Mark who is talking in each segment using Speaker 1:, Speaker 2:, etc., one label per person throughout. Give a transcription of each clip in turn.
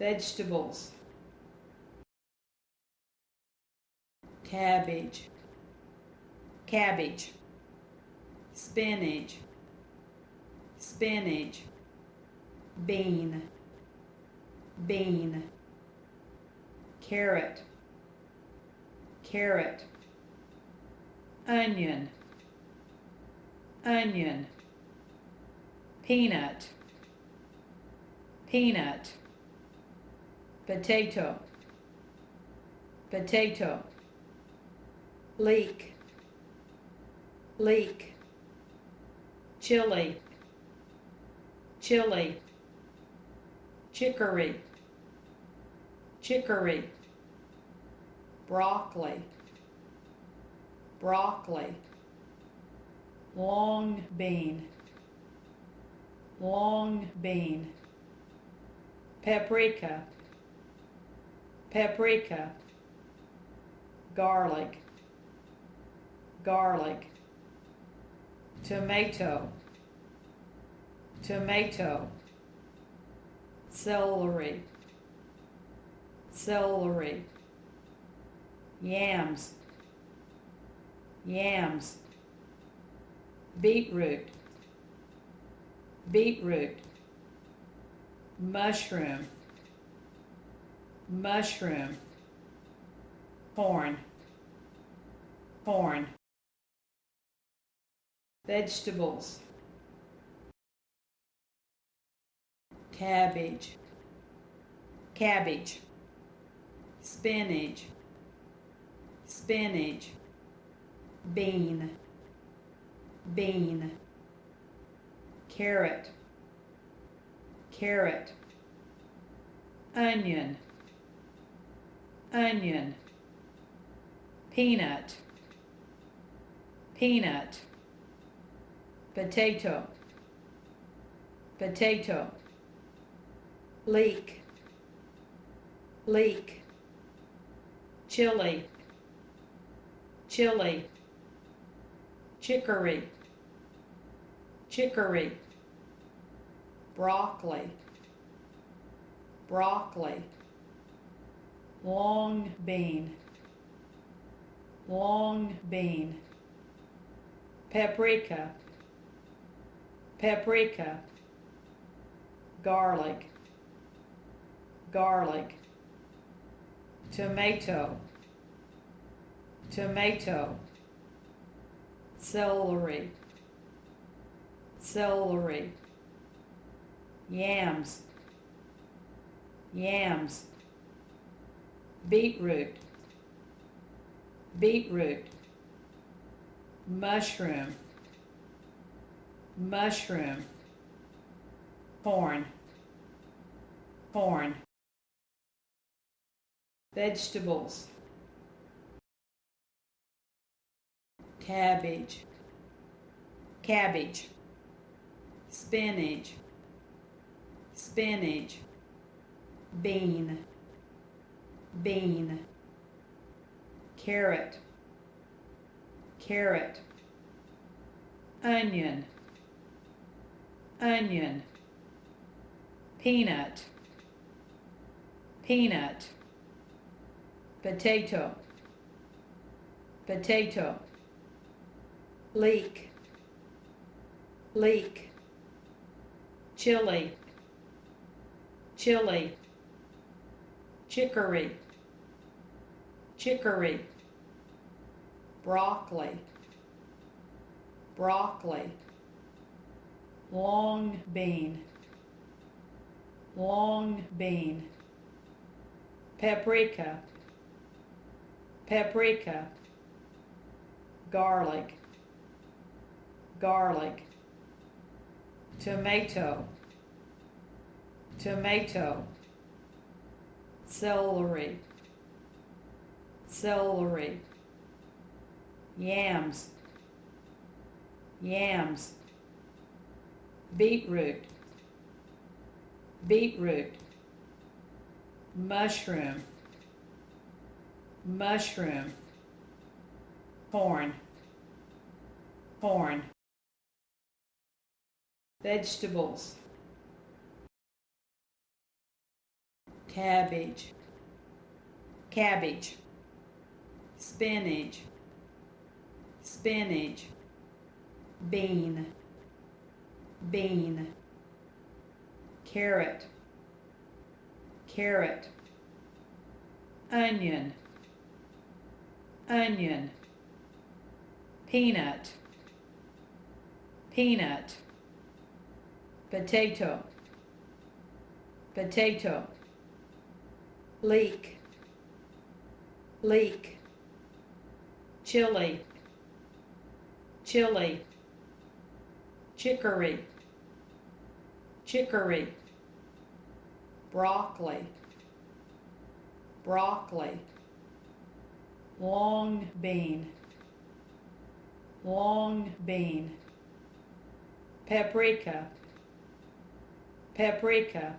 Speaker 1: vegetables, cabbage, cabbage, spinach, spinach, bean, bean, carrot, carrot, onion, onion, peanut, peanut, potato, potato, leek, leek, chili, chili, chicory, chicory, broccoli, broccoli, long bean, long bean, paprika, paprika, garlic, garlic, tomato, tomato, celery, celery, yams, yams, beetroot, beetroot, mushroom, mushroom, corn, corn, vegetables, cabbage, cabbage, spinach, spinach, bean, bean, carrot, carrot, onion, onion, peanut, peanut, potato, potato, leek, leek, chili, chili, chicory, chicory, broccoli, broccoli, long bean, long bean, paprika, paprika, garlic, garlic, tomato, tomato, celery, celery, yams, yams, beetroot, beetroot, mushroom, mushroom, corn, corn, vegetables, cabbage, cabbage, spinach, spinach, bean, bean, carrot, carrot, onion, onion, peanut, peanut, potato, potato, leek, leek, chili, chili, chicory, chicory, broccoli, broccoli, long bean, long bean, paprika, paprika, garlic, garlic, tomato, tomato, celery, celery, yams, yams, beetroot, beetroot, mushroom, mushroom, corn, corn, vegetables, cabbage, cabbage, spinach, spinach, bean, bean, carrot, carrot, onion, onion, peanut, peanut, potato, potato, leek, leek, chili, chili, chicory, chicory, broccoli, broccoli, long bean, long bean, paprika, paprika,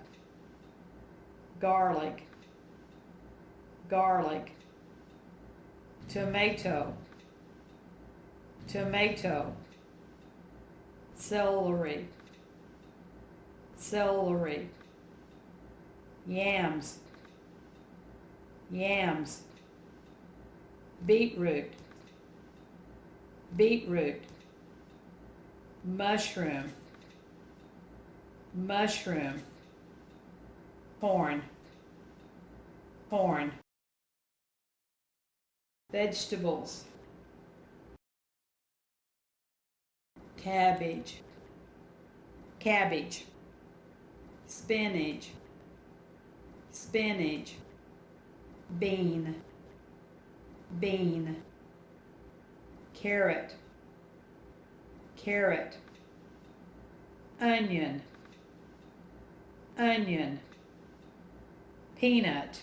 Speaker 1: garlic, garlic, tomato, tomato, celery, celery, yams, yams, beetroot, beetroot, mushroom, mushroom, corn, corn, vegetables, cabbage, cabbage, spinach, spinach, bean, bean, carrot, carrot, onion, onion, peanut,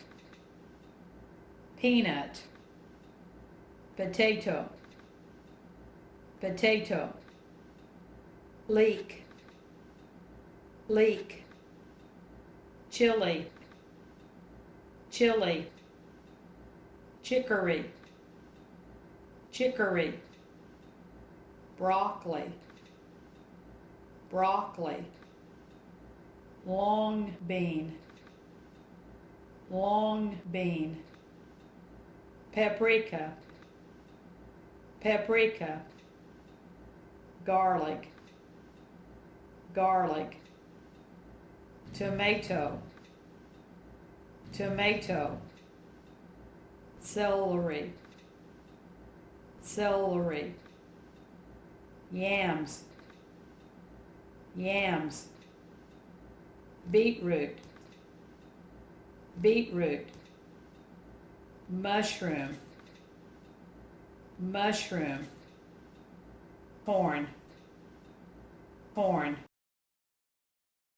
Speaker 1: peanut, potato, potato, leek, leek, chili, chili, chicory, chicory, broccoli, broccoli, long bean, long bean, paprika, paprika, garlic, garlic, tomato, tomato, celery, celery, yams, yams, beetroot, beetroot, mushroom, mushroom, corn, corn.